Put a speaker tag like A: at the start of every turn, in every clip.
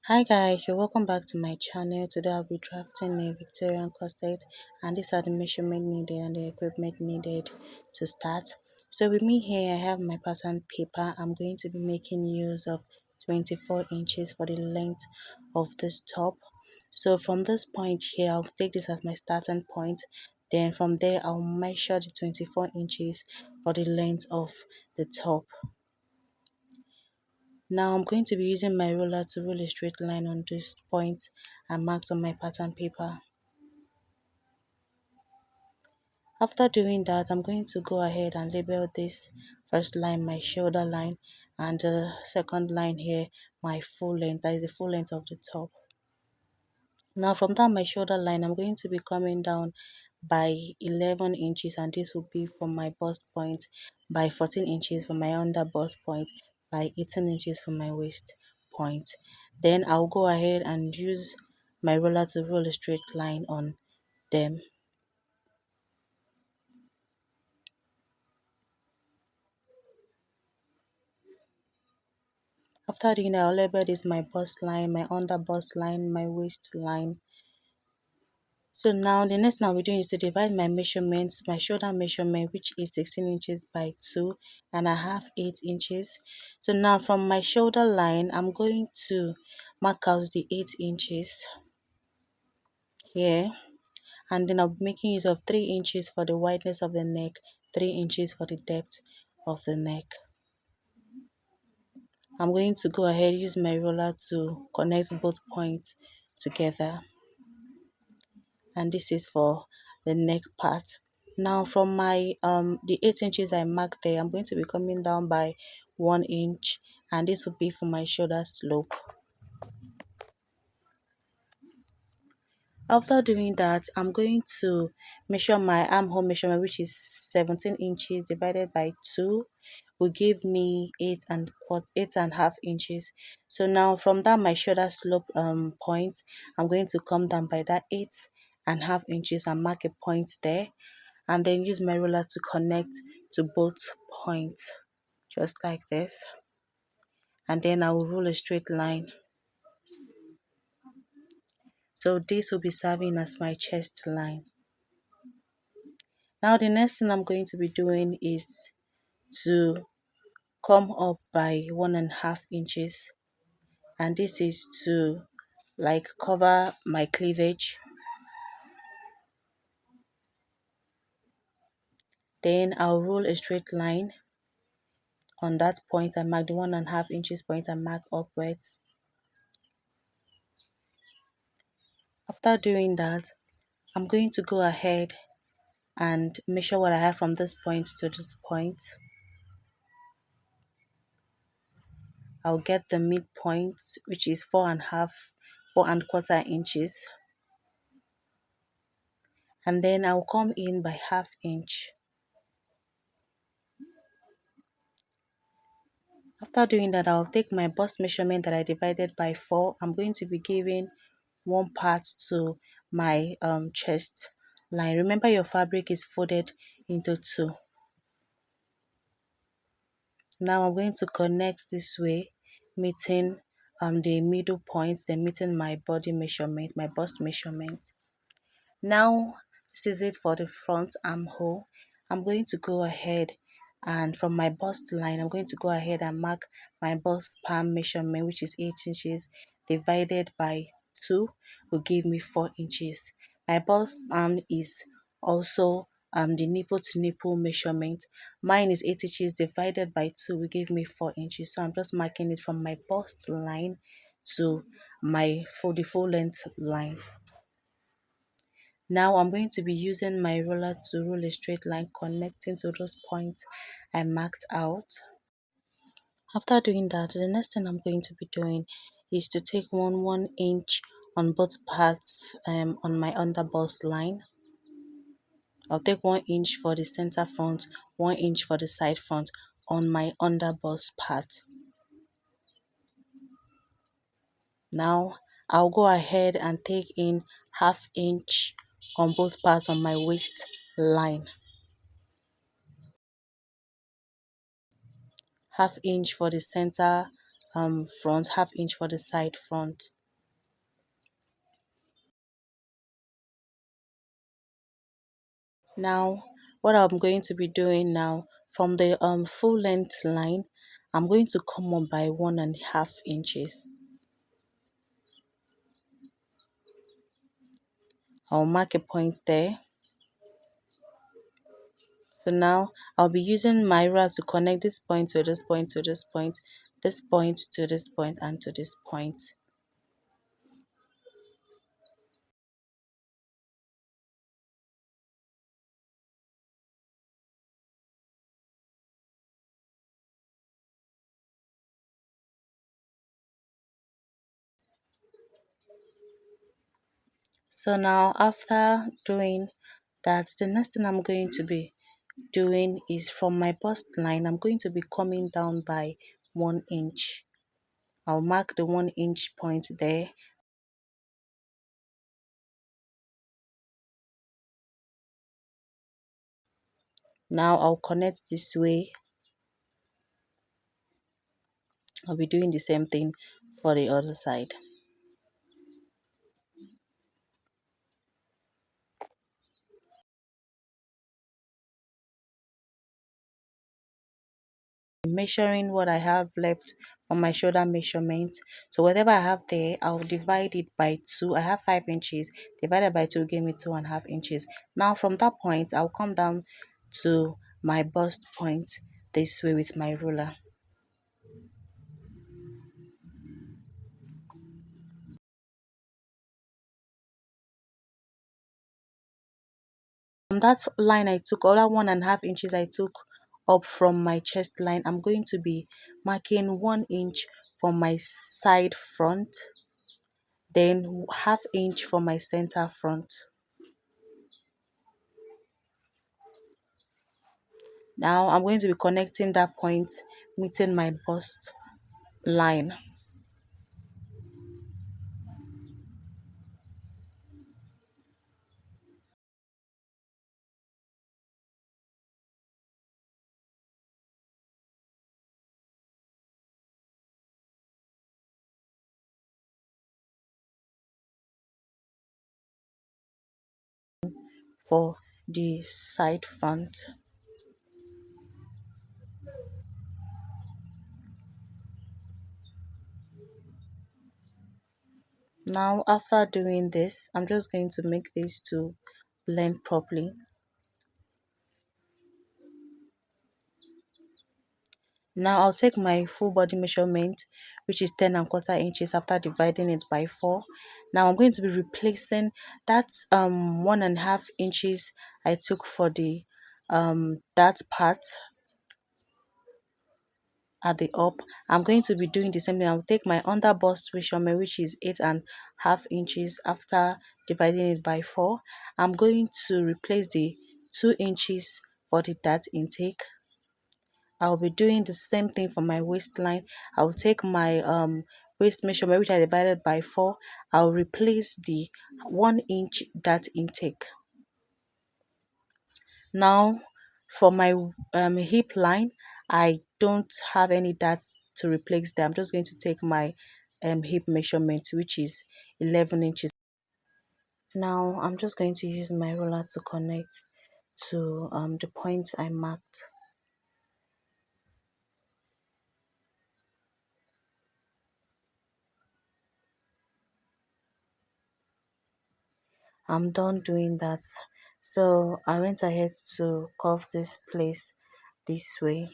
A: Hi guys, you're welcome back to my channel. Today I'll be drafting a Victorian corset, and these are the measurement needed and the equipment needed to start. So with me here I have my pattern paper. I'm going to be making use of 24 inches for the length of this top. So from this point here I'll take this as my starting point. Then from there I'll measure the 24 inches for the length of the top. Now I'm going to be using my ruler to rule a straight line on these points I marked on my pattern paper. After doing that, I'm going to go ahead and label this first line my shoulder line, and the second line here my full length, that is the full length of the top. Now from that my shoulder line, I'm going to be coming down by 11 inches, and this will be from my bust point, by 14 inches from my under bust point, by 18 inches from my waist point. Then I'll go ahead and use my roller to roll a straight line on them. After doing that, I'll label this my bust line, my under bust line, my waist line. So now the next thing I'll be doing is to divide my measurements, my shoulder measurement, which is 16 inches by 2.5, 8 inches. So now from my shoulder line, I'm going to mark out the 8 inches here. And then I'll be making use of 3 inches for the wideness of the neck, 3 inches for the depth of the neck. I'm going to go ahead use my roller to connect both points together, and this is for the neck part. Now from my the 8 inches I marked there, I'm going to be coming down by 1 inch, and this will be for my shoulder slope. After doing that, I'm going to measure my armhole measurement, which is 17 inches divided by 2 will give me 8.5 inches. So now from that my shoulder slope point, I'm going to come down by that 8.5 inches and mark a point there, and then use my ruler to connect to both points just like this, and then I will rule a straight line. So this will be serving as my chest line. Now the next thing I'm going to be doing is to come up by 1.5 inches, and this is to like cover my cleavage. Then I'll roll a straight line on that point I mark, the 1.5 inches point I mark upwards. After doing that, I'm going to go ahead and measure what I have from this point to this point. I'll get the midpoint, which is 4.25 inches, and then I'll come in by ½ inch. After doing that, I'll take my bust measurement that I divided by 4. I'm going to be giving one part to my chest line. Remember your fabric is folded into 2. Now I'm going to connect this way, meeting the middle points, then meeting my body measurement, my bust measurement. Now this is it for the front armhole. I'm going to go ahead and from my bust line, I'm going to go ahead and mark my bust palm measurement, which is 8 inches divided by 2 will give me 4 inches. My bust palm is also the nipple to nipple measurement. Mine is 8 inches divided by 2 will give me 4 inches. So I'm just marking it from my bust line to my the full length line. Now I'm going to be using my ruler to rule a straight line connecting to those points I marked out. After doing that, the next thing I'm going to be doing is to take 1 inch on both parts on my under bust line. I'll take 1 inch for the center front, 1 inch for the side front on my under bust part. Now I'll go ahead and take in ½ inch on both parts on my waist line. ½ inch for the center front, half inch for the side front. Now, what I'm going to be doing now, from the full length line, I'm going to come up by 1.5 inches. I'll mark a point there. So now I'll be using my ruler to connect this point to this point to this point, this point to this point, and to this point. So now after doing that, the next thing I'm going to be doing is from my bust line, I'm going to be coming down by 1 inch. I'll mark the 1 inch point there. Now I'll connect this way. I'll be doing the same thing for the other side. Measuring what I have left on my shoulder measurement. So whatever I have there, I'll divide it by 2. I have 5 inches. Divided by 2 gave me 2.5 inches. Now from that point, I'll come down to my bust point this way with my ruler. From that line I took, all that 1.5 inches I took up from my chest line, I'm going to be marking 1 inch from my side front, then half inch for my center front. Now I'm going to be connecting that point, meeting my bust line. For the side front. Now after doing this, I'm just going to make these two blend properly. Now I'll take my full body measurement, which is 10.25 inches, after dividing it by 4. Now I'm going to be replacing that 1.5 inches I took for the that part at the up. I'm going to be doing the same thing. I'll take my under bust measurement, which is 8.5 inches, after dividing it by 4. I'm going to replace the 2 inches for the dart intake. I'll be doing the same thing for my waistline. I'll take my waist measurement, which I divided by 4. I'll replace the 1 inch dart intake. Now for my hip line, I don't have any darts to replace them. I'm just going to take my hip measurement, which is 11 inches. Now I'm just going to use my ruler to connect to the points I marked. I'm done doing that. So I went ahead to curve this place this way.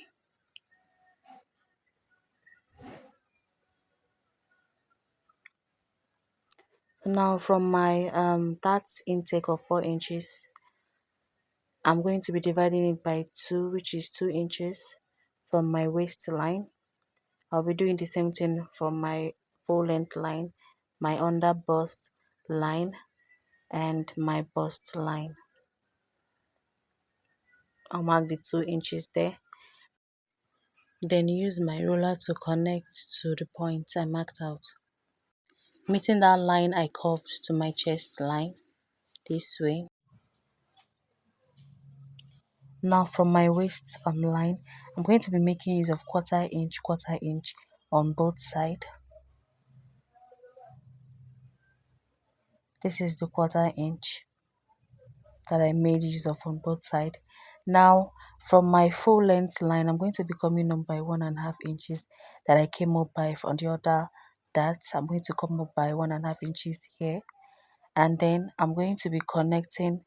A: So now from my that intake of 4 inches, I'm going to be dividing it by 2, which is 2 inches from my waistline. I'll be doing the same thing from my full length line, my under bust line, and my bust line. I'll mark the 2 inches there. Then use my ruler to connect to the point I marked out. Meeting that line I curved to my chest line this way. Now from my waist line, I'm going to be making use of quarter inch on both sides. This is the 1/4 inch that I made use of on both sides. Now from my full length line, I'm going to be coming up by 1.5 inches that I came up by on the other dart. I'm going to come up by 1.5 inches here, and then I'm going to be connecting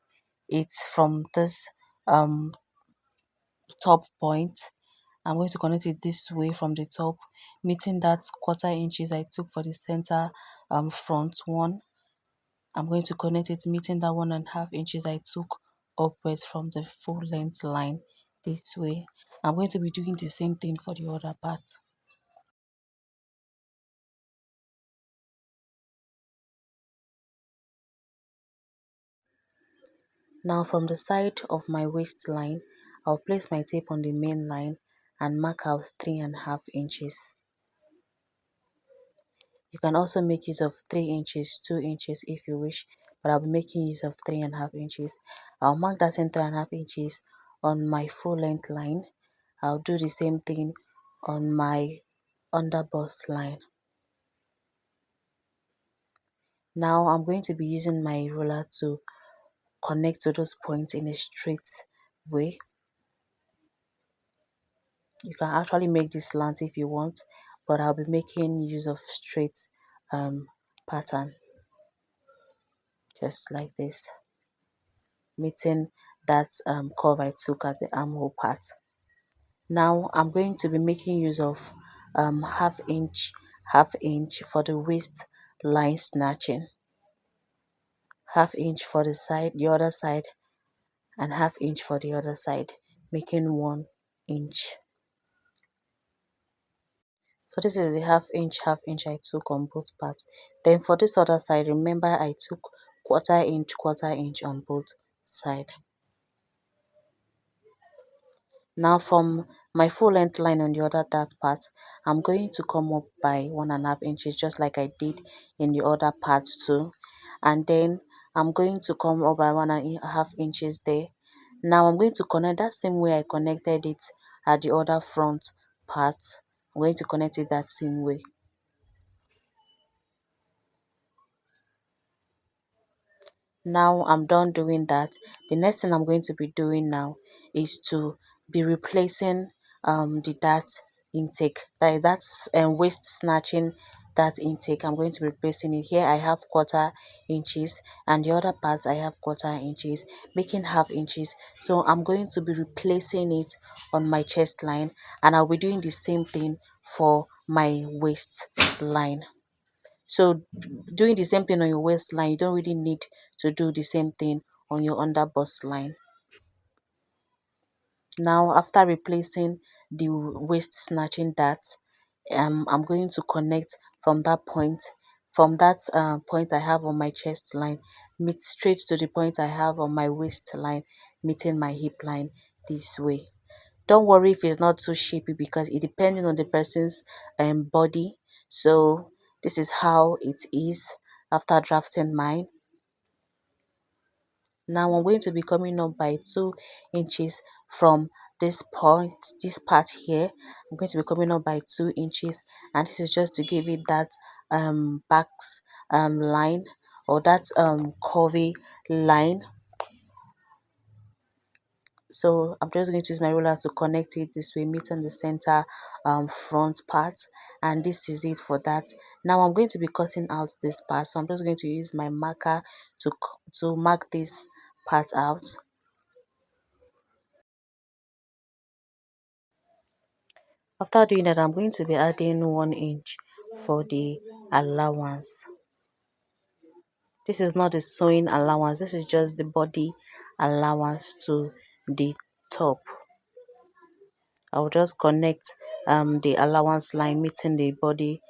A: it from this um top point. I'm going to connect it this way from the top, meeting that 1/4 inches I took for the center front one. I'm going to connect it meeting that 1.5 inches I took upwards from the full length line this way. I'm going to be doing the same thing for the other part. Now from the side of my waistline, I'll place my tape on the main line and mark out 3.5 inches. You can also make use of 3 inches, 2 inches if you wish, but I'll be making use of 3.5 inches. I'll mark that same 3.5 inches on my full length line. I'll do the same thing on my under bust line. Now I'm going to be using my ruler to connect to those points in a straight way. You can actually make this slant if you want, but I'll be making use of straight pattern, just like this, meeting that curve I took at the armhole part. Now I'm going to be making use of half inch for the waist line snatching, half inch for the other side, and half inch for the other side, making 1 inch. So this is the half inch I took on both parts. Then for this other side, remember I took 1/4 inch on both side. Now from my full length line on the other dart part, I'm going to come up by 1.5 inches, just like I did in the other parts too. And then I'm going to come up by 1.5 inches there. Now I'm going to connect that same way I connected it at the other front part. I'm going to connect it that same way. Now I'm done doing that. The next thing I'm going to be doing now is to be replacing the dart intake, that's waist snatching dart intake. I'm going to be replacing it. Here I have 1/4 inches, and the other parts I have 1/4 inches, making half inches. So I'm going to be replacing it on my chest line, and I'll be doing the same thing for my waist line. So doing the same thing on your waistline, you don't really need to do the same thing on your under bust line. Now after replacing the waist snatching dart, I'm going to connect from that point, point I have on my chest line, meet straight to the point I have on my waist line, meeting my hip line this way. Don't worry if it's not too shapy, because it depending on the person's body. So this is how it is after drafting mine. Now I'm going to be coming up by 2 inches from this point, this part here. I'm going to be coming up by 2 inches, and this is just to give it that backs line, or that curvy line. So I'm just going to use my ruler to connect it this way, meeting the center front part, and this is it for that. Now I'm going to be cutting out this part, so I'm just going to use my marker to mark this part out. After doing that, I'm going to be adding 1 inch for the allowance. This is not the sewing allowance, this is just the body allowance to the top. I'll just connect the allowance line meeting the body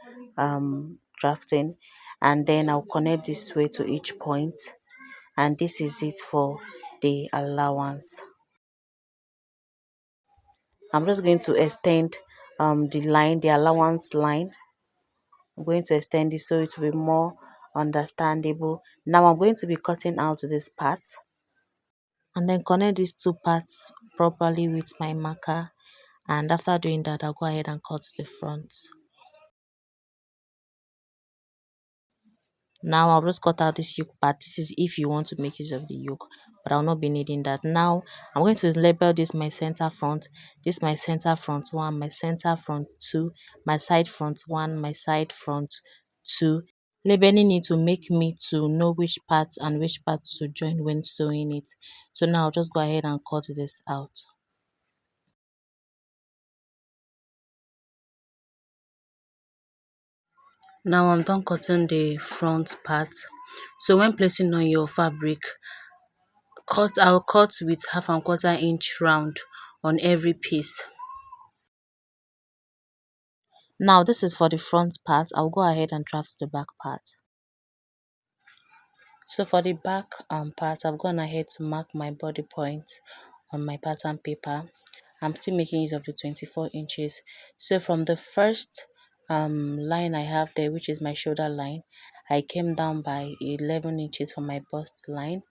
A: drafting, and then I'll connect this way to each point, and this is it for the allowance. I'm just going to extend the allowance line. I'm going to extend it so it will be more understandable. Now I'm going to be cutting out this part, and then connect these two parts properly with my marker, and after doing that I'll go ahead and cut the front. Now I'll just cut out this yoke part. This is if you want to make use of the yoke, but I'll not be needing that. Now I'm going to label this my center front, this my center front one, my center front two, my side front one, my side front two. Labeling it will make me to know which parts and which parts to join when sewing it. So now I'll just go ahead and cut this out. Now I'm done cutting the front part. So when placing on your fabric, I'll cut with 1/4 inch round on every piece. Now this is for the front part. I'll go ahead and draft the back part. So for the back part, I've gone ahead to mark my body point on my pattern paper. I'm still making use of the 24 inches. So from the first line I have there, which is my shoulder line, I came down by 11 inches for my bust line,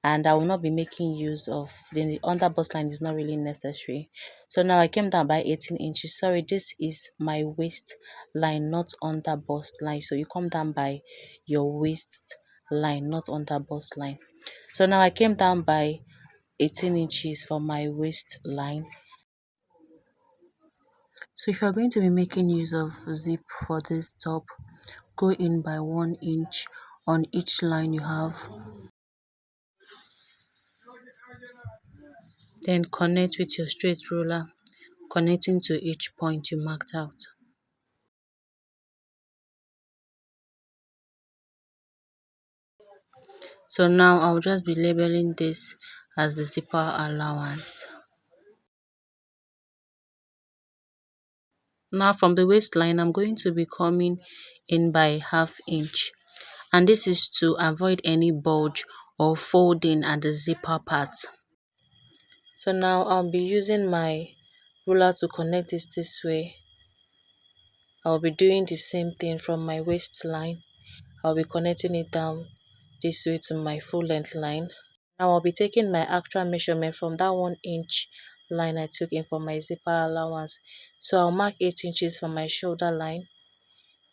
A: and I will not be making use of the under bust line is not really necessary. So now I came down by 18 inches. Sorry, this is my waist line, not under bust line. So you come down by your waist line, not under bust line. So now I came down by 18 inches for my waist line. So if you're going to be making use of zip for this top, go in by 1 inch on each line you have. Then connect with your straight ruler, connecting to each point you marked out. So now I'll just be labeling this as the zipper allowance. Now from the waistline, I'm going to be coming in by 1/2 inch, and this is to avoid any bulge or folding at the zipper part. So now I'll be using my ruler to connect this way. I'll be doing the same thing from my waistline. I'll be connecting it down this way to my full length line. Now I'll be taking my actual measurement from that 1 inch line I took in for my zipper allowance. So I'll mark 8 inches for my shoulder line.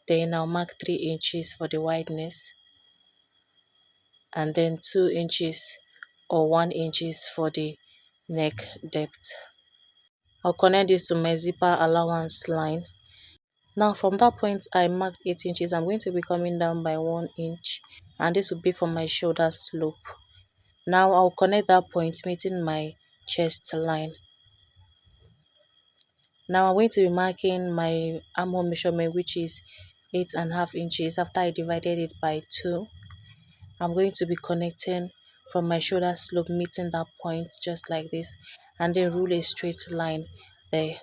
A: Then I'll mark 3 inches for the wideness. And then 2 inches or 1 inches for the neck depth. I'll connect this to my zipper allowance line. Now from that point I marked 8 inches, I'm going to be coming down by 1 inch, and this will be for my shoulder slope. Now I'll connect that point meeting my chest line. Now I'm going to be marking my armhole measurement, which is 8.5 inches. After I divided it by 2, I'm going to be connecting from my shoulder slope, meeting that point just like this, and then rule a straight line there.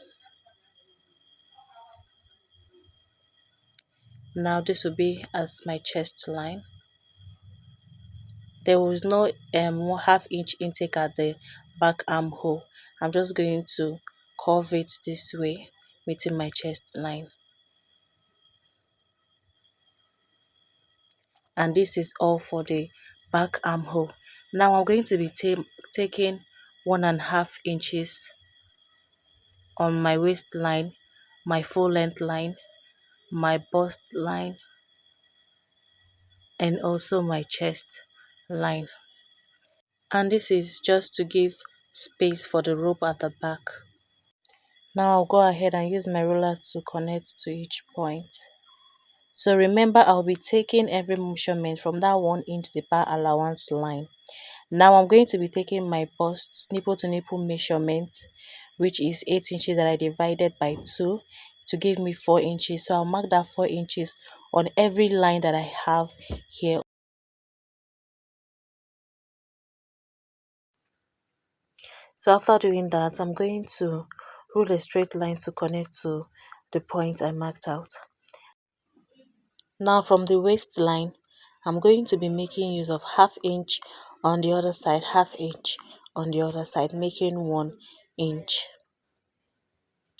A: Now this will be as my chest line. There was no 1/2 inch intake at the back armhole. I'm just going to curve it this way, meeting my chest line. And this is all for the back armhole. Now I'm going to be taking 1.5 inches on my waistline, my full length line, my bust line, and also my chest line. And this is just to give space for the rope at the back. Now I'll go ahead and use my ruler to connect to each point. So remember, I'll be taking every measurement from that 1 inch zipper allowance line. Now I'm going to be taking my bust nipple to nipple measurement, which is 8 inches that I divided by 2 to give me 4 inches. So I'll mark that 4 inches on every line that I have here. So after doing that, I'm going to rule a straight line to connect to the point I marked out. Now from the waistline, I'm going to be making use of 1/2 inch on the other side, 1/2 inch on the other side, making 1 inch.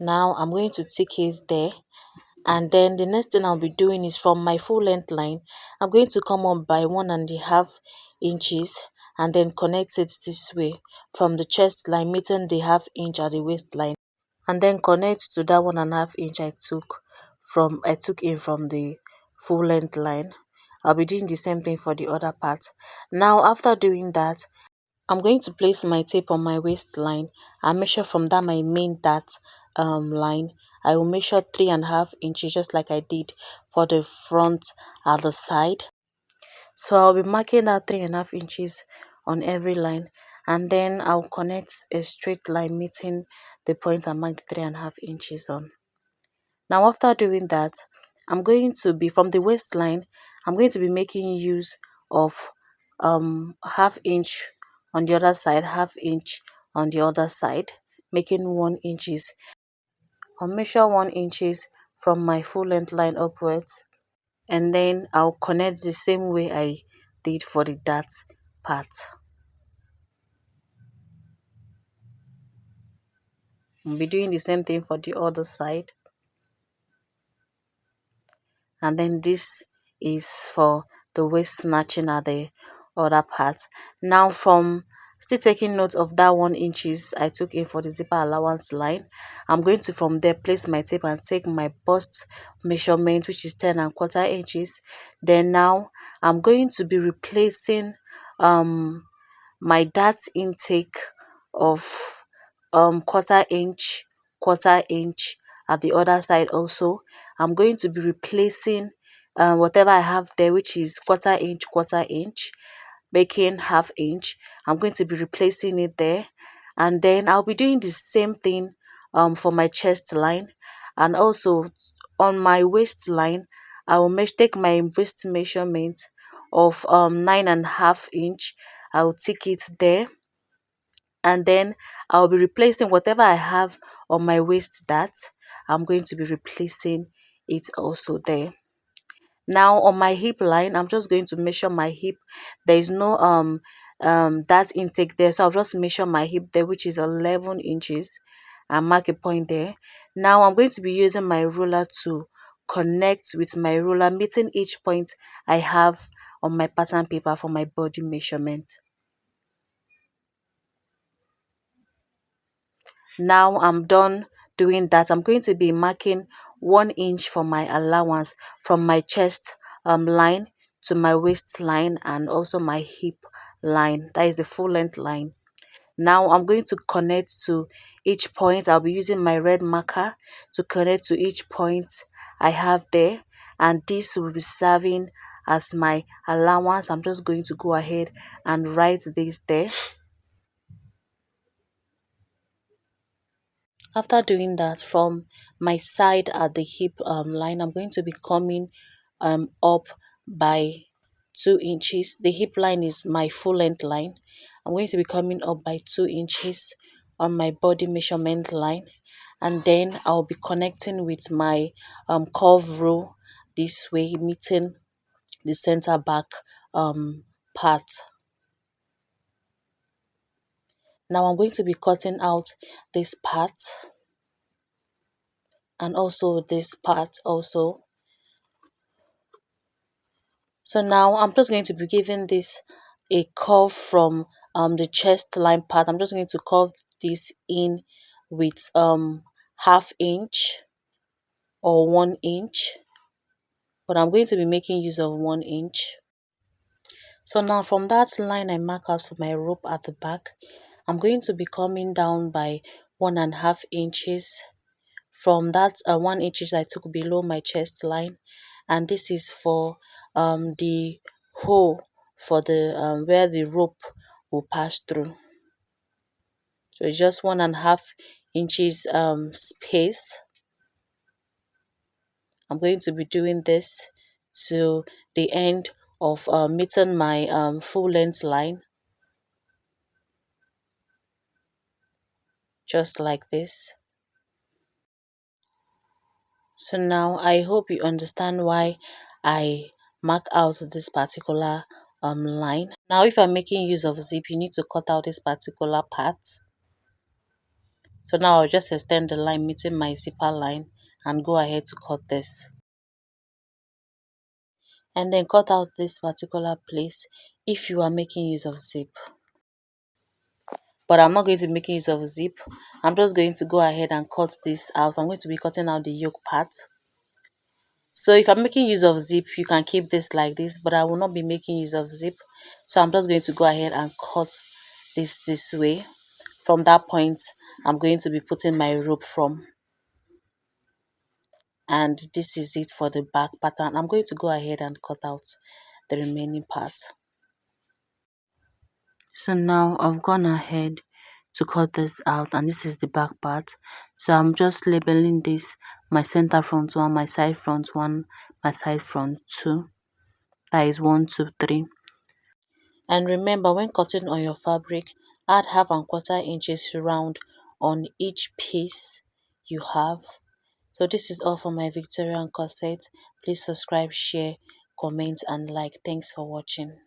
A: Now I'm going to tick it there, and then the next thing I'll be doing is from my full length line, I'm going to come up by 1.5 inches and then connect it this way from the chest line, meeting the 1/2 inch at the waistline, and then connect to that 1.5 inch I took in from the full length line. I'll be doing the same thing for the other part. Now after doing that, I'm going to place my tape on my waistline and measure from that my main dart line. I will measure 3.5 inches just like I did for the front at the side. So I'll be marking that 3.5 inches on every line, and then I'll connect a straight line meeting the point I marked 3.5 inches on. Now after doing that, I'm going to be from the waistline, I'm going to be making use of half inch on the other side, half inch on the other side, making 1 inches. I'll measure 1 inches from my full length line upwards, and then I'll connect the same way I did for the dart part. I'll be doing the same thing for the other side. And then this is for the waist snatching at the other part. Now from still taking note of that 1 inches I took in for the zipper allowance line, I'm going to from there place my tape and take my bust measurement, which is 10.25 inches. Then now I'm going to be replacing my dart intake of quarter inch at the other side also. I'm going to be replacing whatever I have there, which is quarter inch, making half inch. I'm going to be replacing it there, and then I'll be doing the same thing for my chest line, and also on my waistline I will take my waist measurement of 9.5 inch. I'll tick it there, and then I'll be replacing whatever I have on my waist dart. I'm going to be replacing it also there. Now on my hip line, I'm just going to measure my hip. There is no dart intake there, so I'll just measure my hip there, which is 11 inches, and mark a point there. Now I'm going to be using my ruler to connect with my ruler, meeting each point I have on my pattern paper for my body measurement. Now I'm done doing that. I'm going to be marking 1 inch for my allowance from my chest line to my waistline and also my hip line. That is the full length line. Now I'm going to connect to each point. I'll be using my red marker to connect to each point I have there, and this will be serving as my allowance. I'm just going to go ahead and write this there. After doing that, from my side at the hip line, I'm going to be coming up by 2 inches. The hip line is my full length line. I'm going to be coming up by 2 inches on my body measurement line, and then I'll be connecting with my curve row this way, meeting the center back part. Now I'm going to be cutting out this part and also this part also. So now I'm just going to be giving this a curve from the chest line part. I'm just going to curve this in with half inch or 1 inch, but I'm going to be making use of 1 inch. So now from that line I mark out for my rope at the back, I'm going to be coming down by 1.5 inches from that 1 inches I took below my chest line, and this is for the hole for the where the rope will pass through. So it's just 1.5 inches space. I'm going to be doing this to the end of meeting my full length line, just like this. So now I hope you understand why I mark out this particular line. Now if I'm making use of zip, you need to cut out this particular part. So now I'll just extend the line meeting my zipper line and go ahead to cut this. And then cut out this particular place if you are making use of zip. But I'm not going to be making use of zip. I'm just going to go ahead and cut this out. I'm going to be cutting out the yoke part. So if I'm making use of zip, you can keep this like this, but I will not be making use of zip. So I'm just going to go ahead and cut this way. From that point, I'm going to be putting my rope from, and this is it for the back pattern. I'm going to go ahead and cut out the remaining part. So now I've gone ahead to cut this out, and this is the back part. So I'm just labeling this my center front one, my side front one, my side front two. That is 1, 2, 3. And remember, when cutting on your fabric, add 1/4 inches round on each piece you have. So this is all for my Victorian corset. Please subscribe, share, comment and like. Thanks for watching.